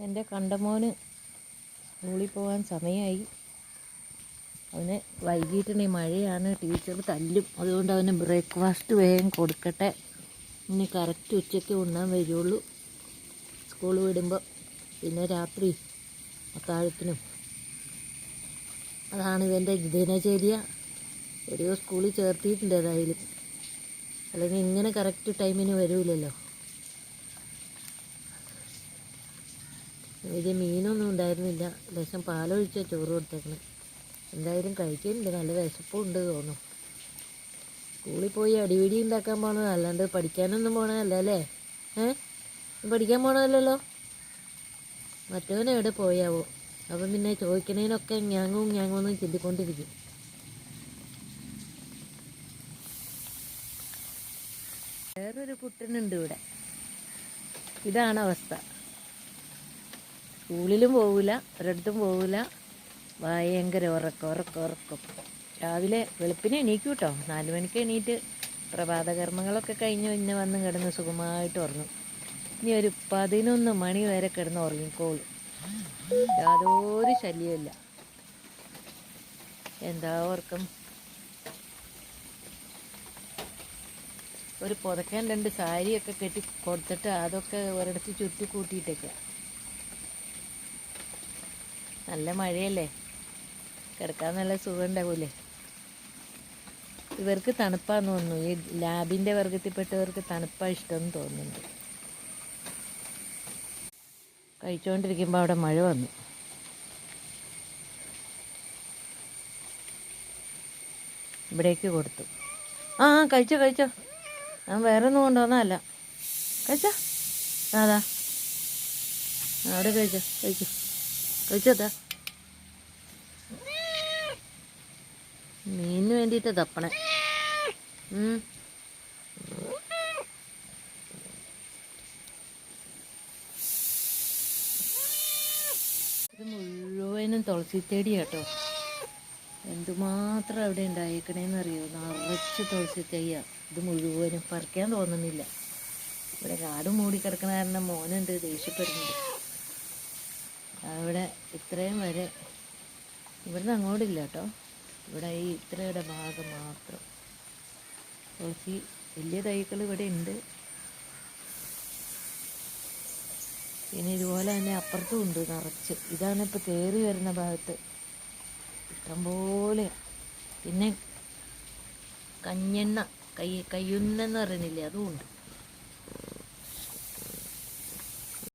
എൻ്റെ കണ്ടമോന് സ്കൂളിൽ പോകാൻ സമയമായി. അവന് വൈകിട്ടുണ്ടെങ്കിൽ മഴയാണ്, ടീച്ചർ തല്ലും. അതുകൊണ്ട് അവന് ബ്രേക്ക്ഫാസ്റ്റ് വേഗം കൊടുക്കട്ടെ. ഇനി കറക്റ്റ് ഉച്ചയ്ക്ക് ഉണ്ണാൻ വരുള്ളൂ സ്കൂൾ വിടുമ്പോൾ. പിന്നെ രാത്രി അത്താഴത്തിനും. അതാണ് ഇവൻ്റെ ദിനചര്യ. ഒരു സ്കൂളിൽ ചേർത്തിയിട്ടുണ്ട് ഏതായാലും, അല്ലെങ്കിൽ ഇങ്ങനെ കറക്റ്റ് ടൈമിന് വരില്ലല്ലോ. വലിയ മീനൊന്നും ഉണ്ടായിരുന്നില്ല, ലേശം പാലൊഴിച്ച ചോറ് കൊടുത്തേക്കണം. എന്തായാലും കഴിക്കുന്നുണ്ട്, നല്ല വിശപ്പുണ്ട് തോന്നും. സ്കൂളിൽ പോയി അടിപിടി ഉണ്ടാക്കാൻ പോകണത്, അല്ലാണ്ട് പഠിക്കാനൊന്നും പോകണതല്ല അല്ലേ? പഠിക്കാൻ പോകണമല്ലോ. മറ്റവൻ എവിടെ പോയാവോ? അപ്പം പിന്നെ ചോദിക്കണേനൊക്കെ ഞാങ്ങും ചിന്തിക്കൊണ്ടിരിക്കും. വേറൊരു കുട്ടനുണ്ട് ഇവിടെ. ഇതാണ് അവസ്ഥ. സ്കൂളിലും പോകില്ല, ഒരിടത്തും പോകില്ല, ഭയങ്കര ഉറക്കം. രാവിലെ വെളുപ്പിനെ എണീക്കും കേട്ടോ. 4 മണിക്ക് എണീറ്റ് പ്രഭാതകർമ്മങ്ങളൊക്കെ കഴിഞ്ഞ് പിന്നെ വന്ന് കിടന്ന് സുഖമായിട്ട് ഉറങ്ങും. ഇനി ഒരു 11 മണി വരെ കിടന്ന് ഉറങ്ങിക്കോളും. യാതൊരു ശല്യമില്ല. എന്താ ഉറക്കം. ഒരു പുതക്കാൻ 2 സാരിയൊക്കെ കെട്ടി കൊടുത്തിട്ട് അതൊക്കെ ഒരിടത്ത് ചുറ്റി കൂട്ടിയിട്ടൊക്കെ. നല്ല മഴയല്ലേ, കിടക്കാൻ നല്ല സുഖം ഉണ്ടാവൂലേ. ഇവർക്ക് തണുപ്പാന്ന് തോന്നുന്നു. ഈ ലാബിൻ്റെ വർഗത്തിൽപ്പെട്ടവർക്ക് തണുപ്പാണ് ഇഷ്ടമെന്ന് തോന്നുന്നുണ്ട്. കഴിച്ചുകൊണ്ടിരിക്കുമ്പോൾ അവിടെ മഴ വന്നു. ഇവിടേക്ക് കൊടുത്തു. കഴിച്ചോ. ഞാൻ വേറെ ഒന്നും കൊണ്ടുവന്നതല്ല. കഴിച്ചോ. അതാ അവിടെ കഴിച്ചോതാ. മീനിന് വേണ്ടിയിട്ട് തപ്പണേ. ഇത് മുഴുവനും തുളസിത്തേടി കേട്ടോ. എന്തുമാത്രം അവിടെ ഉണ്ടായേക്കണേന്ന് അറിയോ? നിറച്ച് തുളസിത്തയ്യ. ഇത് മുഴുവനും പറിക്കാൻ തോന്നുന്നില്ല. ഇവിടെ കാട് മൂടി കിടക്കണ കാരണം മോനുണ്ട് ദേഷ്യപ്പെടുന്നുണ്ട്. അവിടെ ഇത്രയും വരെ, ഇവിടുന്ന് അങ്ങോട്ടില്ല കേട്ടോ. ഇവിടെ ഈ ഇത്രയുടെ ഭാഗം മാത്രം തുളസി. വലിയ തൈകൾ ഇവിടെ ഉണ്ട്. പിന്നെ ഇതുപോലെ തന്നെ അപ്പുറത്തും ഉണ്ട് നിറച്ച്. ഇതാണ് ഇപ്പോൾ കയറി വരുന്ന ഭാഗത്ത് ഇഷ്ടംപോലെ. പിന്നെ കയ്യുന്നെന്ന് പറയുന്നില്ലേ, അതും ഉണ്ട്.